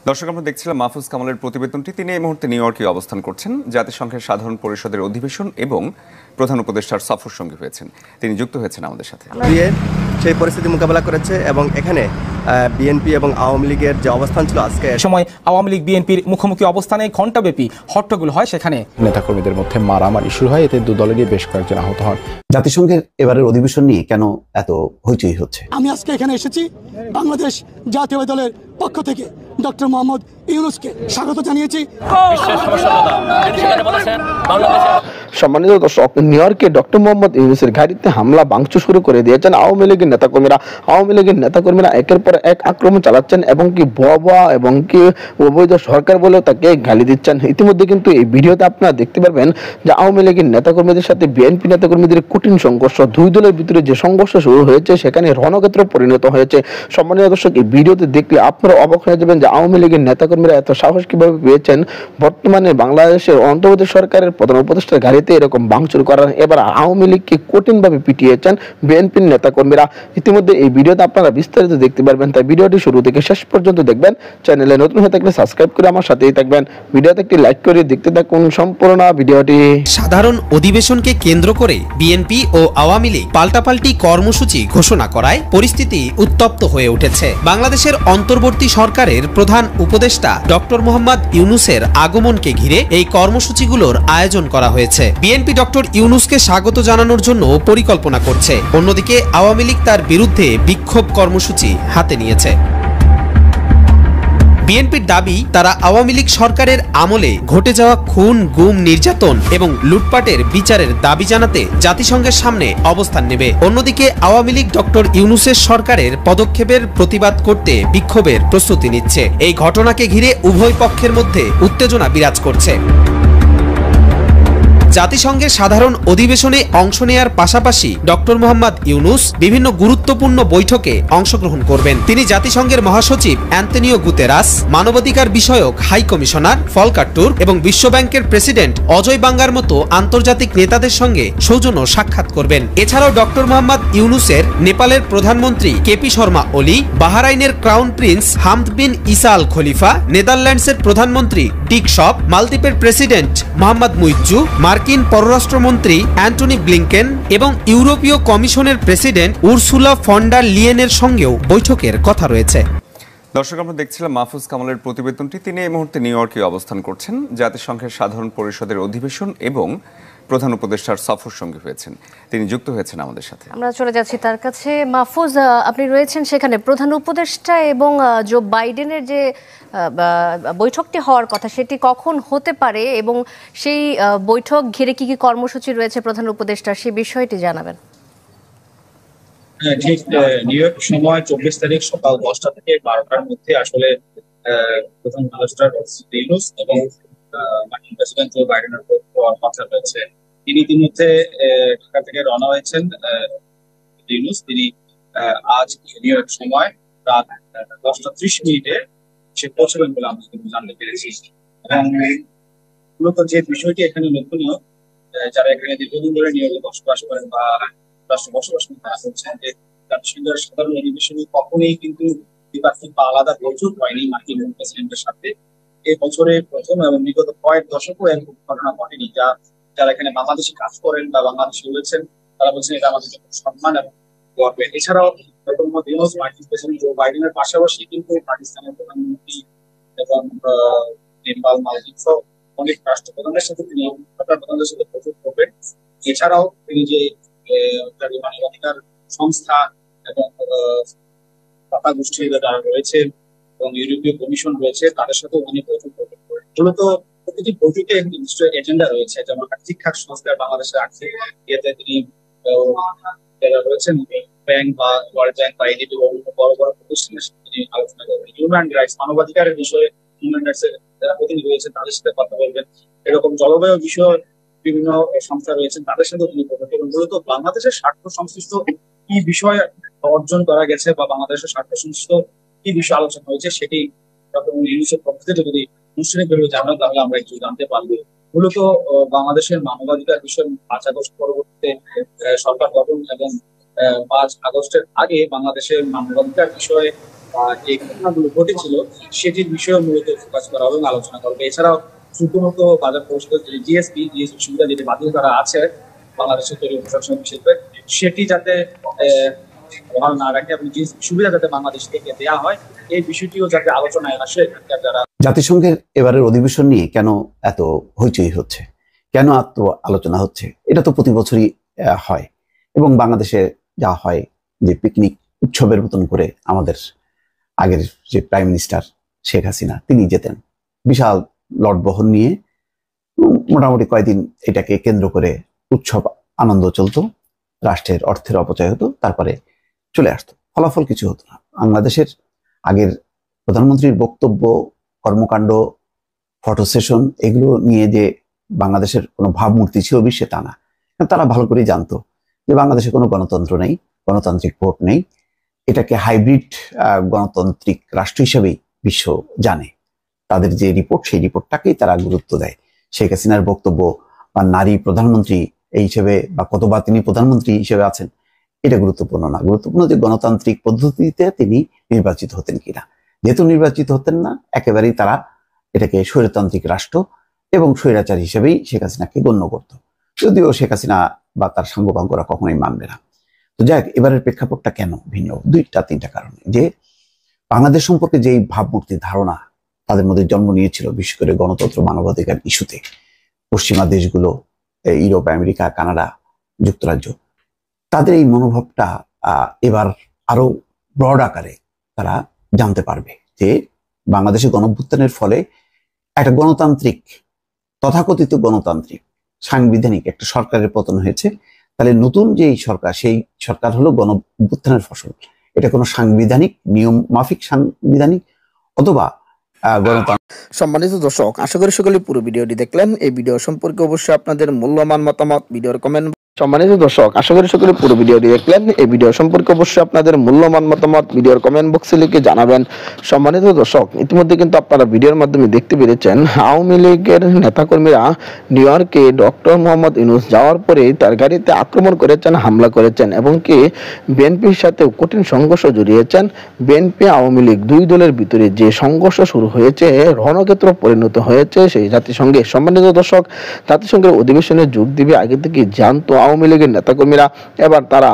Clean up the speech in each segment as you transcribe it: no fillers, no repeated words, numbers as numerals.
দর্শক, আমরা দেখছিলাম মাহফুজ কামালের প্রতিবেদনটি। তিনি এই মুহূর্তে নিউ ইয়র্কে অবস্থান করছেন। জাতিসংঘের সাধারণ পরিষদের অধিবেশন এবং প্রধান উপদেষ্টার সফর সঙ্গী হয়েছেন। তিনি যুক্ত হয়েছেন আমাদের সাথে। সেই পরিস্থিতি মোকাবেলা করেছে এবং এখানে বিএনপি এবং আওয়ামী লীগের যে অবস্থান ছিল আজকে সময় আওয়ামী লীগ বিএনপির মুখোমুখি অবস্থানে ঘণ্টাব্যাপী হট্টগোল হয়। সেখানে নেতাকর্মীদের মধ্যে মারামারি শুরু হয়, এতে দু দলেরই বেশ কয়েকজন আহত হন। জাতিসংঘের এবারের অধিবেশন নিয়ে কেন এত হইচই হচ্ছে? আমি আজকে এখানে এসেছি বাংলাদেশ জাতীয় দলের পক্ষ থেকে ডক্টর মোহাম্মদ ইউনূসকে স্বাগত জানিয়েছি। সম্মানিত দর্শক, নিউ ইয়র্কে ডক্টর মোহাম্মদ ইউনূসের গাড়িতে হামলা ভাঙচুর শুরু করে দিয়েছেন আওয়ামী লীগের নেতাকর্মীরা একের পর এক আক্রমণ চালাচ্ছেন এবং কি ভুয়া এবং কি অবৈধ সরকার বলেও তাকে গালি দিচ্ছেন। ইতিমধ্যে কিন্তু এই ভিডিওতে আপনারা দেখতে পারবেন যে আওয়ামী লীগের নেতাকর্মীদের সাথে বিএনপি নেতাকর্মীদের কঠিন সংঘর্ষ, দুই দলের ভিতরে যে সংঘর্ষ শুরু হয়েছে সেখানে রণক্ষেত্র পরিণত হয়েছে। সম্মানিত দর্শক, এই ভিডিওতে দেখলে আপনারা অবাক হয়ে যাবেন যে আওয়ামী লীগের নেতাকর্মীরা এত সাহস কিভাবে পেয়েছেন বর্তমানে বাংলাদেশের অন্তর্বর্তী সরকারের প্রধান উপদেষ্টার গাড়িতে এরকম ভাঙচুর করার। এবার আওয়ামী লীগকে কঠিনভাবে পিটিয়েছেন বিএনপির নেতাকর্মীরা। ইতিমধ্যে এই ভিডিওতে আপনারা বিস্তারিত দেখতে পারবেন, তাই ভিডিওটি শুরু থেকে শেষ পর্যন্ত দেখবেন। চ্যানেলে নতুন হয়ে থাকলে সাবস্ক্রাইব করে আমার সাথেই থাকবেন। ভিডিওতে একটি লাইক করে দেখতে থাকুন সম্পূর্ণ ভিডিওটি। সাধারণ অধিবেশনকে কেন্দ্র করে বিএনপি ও আওয়ামী লীগ পাল্টাপাল্টি কর্মসূচি ঘোষণা করায় পরিস্থিতি উত্তপ্ত হয়ে উঠেছে। বাংলাদেশের অন্তর্বর্তী সরকারের প্রধান উপদেষ্টা ডক্টর মোহাম্মদ ইউনূসের আগমনকে ঘিরে এই কর্মসূচিগুলোর আয়োজন করা হয়েছে। বিএনপি ডক্টর ইউনূসকে স্বাগত জানানোর জন্য পরিকল্পনা করছে, অন্যদিকে আওয়ামী লীগ তার বিরুদ্ধে বিক্ষোভ কর্মসূচি হাতে নিয়েছে। বিএনপির দাবি, তারা আওয়ামী লীগ সরকারের আমলে ঘটে যাওয়া খুন, গুম, নির্যাতন এবং লুটপাটের বিচারের দাবি জানাতে জাতিসংঘের সামনে অবস্থান নেবে। অন্যদিকে আওয়ামী লীগ ডক্টর ইউনূসের সরকারের পদক্ষেপের প্রতিবাদ করতে বিক্ষোভের প্রস্তুতি নিচ্ছে। এই ঘটনাকে ঘিরে উভয় পক্ষের মধ্যে উত্তেজনা বিরাজ করছে। জাতিসংঘের সাধারণ অধিবেশনে অংশ নেয়ার পাশাপাশি ডক্টর মোহাম্মদ ইউনূস বিভিন্ন গুরুত্বপূর্ণ বৈঠকে অংশগ্রহণ করবেন। তিনি জাতিসংঘের মহাসচিব অ্যান্তনিও গুতেরাস, মানবাধিকার বিষয়ক হাই কমিশনার ফলকার টুর্ক এবং বিশ্বব্যাংকের প্রেসিডেন্ট অজয় বাঙ্গার মতো আন্তর্জাতিক নেতাদের সঙ্গে সৌজন্য সাক্ষাৎ করবেন। এছাড়াও ডক্টর মোহাম্মদ ইউনূসের নেপালের প্রধানমন্ত্রী কেপি শর্মা ওলি, বাহরাইনের ক্রাউন প্রিন্স হামদ বিন ইসা আল খলিফা, নেদারল্যান্ডসের প্রধানমন্ত্রী ডিক শপ, মালদ্বীপের প্রেসিডেন্ট মোহাম্মদ মুইজ্জু, মার্কিন পররাষ্ট্রমন্ত্রী অ্যান্টনি ব্লিংকেন এবং ইউরোপীয় কমিশনের প্রেসিডেন্ট উরসুলা ফন ডার লিয়েনের সঙ্গেও বৈঠকের কথা রয়েছে। দর্শক, আমরা দেখছিলাম মাহফুজ কামালের প্রতিবেদনটি। তিনি এই মুহূর্তে নিউ ইয়র্কে অবস্থান করছেন। জাতিসংঘের সাধারণ পরিষদের অধিবেশন এবং প্রধান উপদেষ্টার সফর সঙ্গী হয়েছেন। তিনি যুক্ত হয়েছেন আমাদের সাথে। আমরা চলে যাচ্ছি তার কাছে। মাহফুজ, আপনি রয়েছেন সেখানে। প্রধান উপদেষ্টা এবং জো বাইডেনের যে বৈঠকটি হওয়ার কথা সেটি কখন হতে পারে এবং সেই বৈঠক ঘিরে কি কি কর্মসূচি রয়েছে প্রধান উপদেষ্টার, সেই বিষয়টি জানাবেন। ঠিক নিউ ইয়র্ক সময় 24 তারিখ সকাল 10টা থেকে 12টার মধ্যে আসলে প্রধান উপদেষ্টা ইউনূস এবং মার্কিন প্রেসিডেন্ট জো বাইডেনের কথা রয়েছে। তিনি ইতিমধ্যে ঢাকা থেকে রওনা হয়েছেন। ইউনূস তিনি আজ নিউ ইয়র্ক সময় রাত 10:30 সে পৌঁছবেন বলে আমরা কিন্তু জানতে পেরেছি। এবং মূলত যে বিষয়টি এখানে লক্ষণীয়, যারা এখানে দীর্ঘদিন ধরে নিউ ইয়র্কে বসবাস করেন বা রাষ্ট্র বসবাস করেন তারা বলছেন যে জাতিসংঘের সাধারণ অধিবেশনে কখনোই কিন্তু দ্বিপাক্ষিক বা আলাদা বৈঠক হয়নি মার্কিন প্রেসিডেন্টের সাথে। এই বছরে প্রথম এবং বিগত কয়েক দশকও এরকম ঘটনা ঘটেনি। যারা এখানে বাংলাদেশে কাজ করেন বা বাংলাদেশে রয়েছেন তারা বলছেন এটা আমাদের জন্য সম্মান এবং গর্বের। এছাড়াও ডক্টর মোহাম্মদ ইউনূস মার্কিন প্রেসিডেন্ট জো বাইডেনের পাশাপাশি কিন্তু পাকিস্তানের প্রধানমন্ত্রী এবং নেপাল, মালদ্বীপ সহ অনেক রাষ্ট্রপ্রধানের সাথে তিনি প্রধানদের সাথে বৈঠক করবেন। এছাড়াও তিনি যে মানবাধিকার সংস্থা এবং পাতা গোষ্ঠী যারা রয়েছে এবং ইউরোপীয় কমিশন রয়েছে তাদের সাথে অনেক বৈঠক করবেন। মূলত প্রতিটি বৈঠকে নিশ্চয়ই এজেন্ডা রয়েছে, যেমন শিক্ষা সংস্কার, বাংলাদেশের আর্থিক ইয়েতে তিনি যারা রয়েছেন ব্যাংক বা ওয়ার্ল্ড ব্যাংক বা এডিবি বড় বড় প্রতিষ্ঠানের সাথে তিনি আলোচনা করবেন। হিউম্যান রাইটস, মানবাধিকারের বিষয়ে হিউম্যান রাইটস এর যারা প্রতিনিধি রয়েছে তাদের সাথে কথা বলবেন। এরকম জলবায়ু বিষয় বিভিন্ন সংস্থা রয়েছেন তাদের সাথে তিনি কথা বলবেন। মূলত বাংলাদেশের স্বার্থ সংশ্লিষ্ট কি বিষয় অর্জন করা গেছে বা বাংলাদেশের স্বার্থ সংশ্লিষ্ট কি বিষয় আলোচনা হয়েছে সেটি ডক্টর ইউনূসের পক্ষ থেকে যদি আনুষ্ঠানিকভাবে জানান তাহলে আমরা একটু জানতে পারবো। মূলত বাংলাদেশের মানবাধিকার বিষয়ে 5 আগস্ট পরবর্তীতে সরকার গঠন এবং 5 আগস্টের আগে বাংলাদেশের মানবাধিকার বিষয়ে যে ঘটনাগুলো ঘটেছিল সেটির বিষয়ে মূলত ফোকাস করা এবং আলোচনা করবে। এছাড়াও শুধুমাত্র বাজার পরিষদের যে জিএসপি সুবিধা যেটি বাতিল করা আছে বাংলাদেশের তৈরি প্রশাসন শিল্পে, সেটি যাতে বহাল না রাখে এবং জিএসপি সুবিধা যাতে বাংলাদেশ থেকে দেওয়া হয়, এই বিষয়টিও যাতে আলোচনায় আসে। যারা জাতিসংঘের এবারের অধিবেশন নিয়ে কেন এত হইচই হচ্ছে, কেন এত আলোচনা হচ্ছে, এটা তো প্রতি বছরই হয় এবং বাংলাদেশে যা হয় যে পিকনিক উৎসবের মতন করে আমাদের আগের যে প্রাইম মিনিস্টার শেখ হাসিনা তিনি যেতেন বিশাল লট বহন নিয়ে, মোটামুটি কয়েকদিন এটাকে কেন্দ্র করে উৎসব আনন্দ চলতো, রাষ্ট্রের অর্থের অপচয় হতো, তারপরে চলে আসতো, ফলাফল কিছু হতো না। বাংলাদেশের আগের প্রধানমন্ত্রীর বক্তব্য, কর্মকাণ্ড, ফটো সেশন এগুলো নিয়ে যে বাংলাদেশের কোনো ভাবমূর্তি ছিল বিশ্বে তা না। তারা ভালো করেই জানতো যে বাংলাদেশে কোনো গণতন্ত্র নেই, গণতান্ত্রিক ভোট নেই, এটাকে হাইব্রিড গণতান্ত্রিক রাষ্ট্র হিসেবেই বিশ্ব জানে। তাদের যে রিপোর্ট সেই রিপোর্টটাকেই তারা গুরুত্ব দেয়। শেখ হাসিনার বক্তব্য বা নারী প্রধানমন্ত্রী এই হিসেবে বা কতবার তিনি প্রধানমন্ত্রী হিসেবে আছেন এটা গুরুত্বপূর্ণ না, গুরুত্বপূর্ণ যে গণতান্ত্রিক পদ্ধতিতে তিনি নির্বাচিত হতেন কিনা। যেহেতু নির্বাচিত হতেন না, একেবারেই তারা এটাকে স্বৈরতান্ত্রিক রাষ্ট্র এবং স্বৈরাচার হিসেবেই শেখ হাসিনাকে গণ্য করত, যদিও শেখ হাসিনা বা তার সাঙ্গপাঙ্গরা কখনোই মানবে না। তো যাই হোক, এবারের প্রেক্ষাপটটা কেন ভিন্ন, দুইটা তিনটা কারণে। যে বাংলাদেশ সম্পর্কে যেই ভাবমূর্তির ধারণা তাদের মধ্যে জন্ম নিয়েছিল, বিশেষ করে গণতন্ত্র মানবাধিকার ইস্যুতে, পশ্চিমা দেশগুলো, ইউরোপ, আমেরিকা, কানাডা, যুক্তরাজ্য, তাদের এই মনোভাবটা এবার আরো ব্রড আকারে তারা জানতে পারবে যে বাংলাদেশের গণঅভ্যুত্থানের ফলে একটা গণতান্ত্রিক, তথাকথিত গণতান্ত্রিক সাংবিধানিক একটা সরকারের পতন হয়েছে। তাহলে নতুন যে সরকার, সেই সরকার হলো গণঅভ্যুত্থানের ফসল। এটা কোনো সাংবিধানিক নিয়ম মাফিক সাংবিধানিক অথবা সম্মানিত দর্শক, আশা করি সকলে পুরো ভিডিওটি দেখলেন। এই ভিডিও সম্পর্কে অবশ্যই আপনাদের মূল্যবান মতামত ভিডিওর কমেন্ট সম্মানিত দর্শক, আশা করি সকলে পুরো ভিডিওটি দেখলেন। এই ভিডিও সম্পর্কে অবশ্যই আপনাদের মূল্যবান মতামত ভিডিওর কমেন্ট বক্সে লিখে জানাবেন। সম্মানিত দর্শক, ইতিমধ্যে কিন্তু আপনারা ভিডিওর মাধ্যমে দেখতে পেরেছেন আওয়ামী লীগের নেতাকর্মীরা নিউ ইয়র্কে ডক্টর মোহাম্মদ ইউনূস যাওয়ার পরে তার গাড়িতে আক্রমণ করেছেন, হামলা করেছেন এবং কি বিএনপির সাথে কঠিন সংঘর্ষ জড়িয়েছেন। বিএনপি আওয়ামী লীগ দুই দলের ভিতরে যে সংঘর্ষ শুরু হয়েছে, রণক্ষেত্র পরিণত হয়েছে সেই জাতিসংঘে। সম্মানিত দর্শক, জাতিসংঘের অধিবেশনে যোগ দিবে আগে থেকে জানতো আওয়ামী লীগের নেতাকর্মীরা। এবার তারা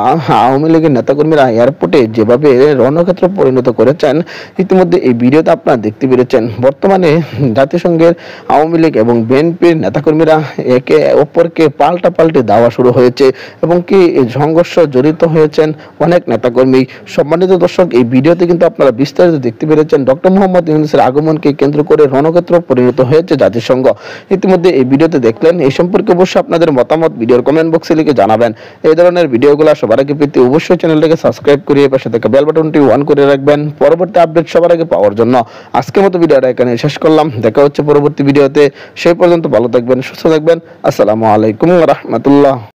আওয়ামী লীগের নেতাকর্মীরা এয়ারপোর্টে যেভাবে রণক্ষেত্র পরিণত করেছেন, ইতিমধ্যে এই ভিডিওতে আপনারা দেখতে পেরেছেন। বর্তমানে জাতিসংঘের আওয়ামী লীগ এবং বিএনপির নেতাকর্মীরা একে অপরকে পাল্টে দেওয়া শুরু হয়েছে এবং কি সংঘর্ষ জড়িত হয়েছেন অনেক নেতাকর্মী। সম্মানিত দর্শক, এই ভিডিওতে কিন্তু আপনারা বিস্তারিত দেখতে পেরেছেন ডক্টর মোহাম্মদ ইউনূসের আগমনকে কেন্দ্র করে রণক্ষেত্র পরিণত হয়েছে জাতিসংঘ। ইতিমধ্যে এই ভিডিওতে দেখলেন। এই সম্পর্কে অবশ্যই আপনাদের মতামত ভিডিওর কমেন্ট বক্সে লিখে জানাবেন। এই ধরনের ভিডিওগুলো সবার আগে পেতে অবশ্যই চ্যানেলটাকে সাবস্ক্রাইব করে পাশে থাকা বেল বাটনটি অন করে রাখবেন পরবর্তী আপডেট সবার আগে পাওয়ার জন্য। আজকের মতো ভিডিওটা এখানে শেষ করলাম। দেখা হচ্ছে পরবর্তী ভিডিওতে। সেই পর্যন্ত ভালো থাকবেন, সুস্থ থাকবেন। আসসালামু আলাইকুম ওয়া রাহমাতুল্লাহ।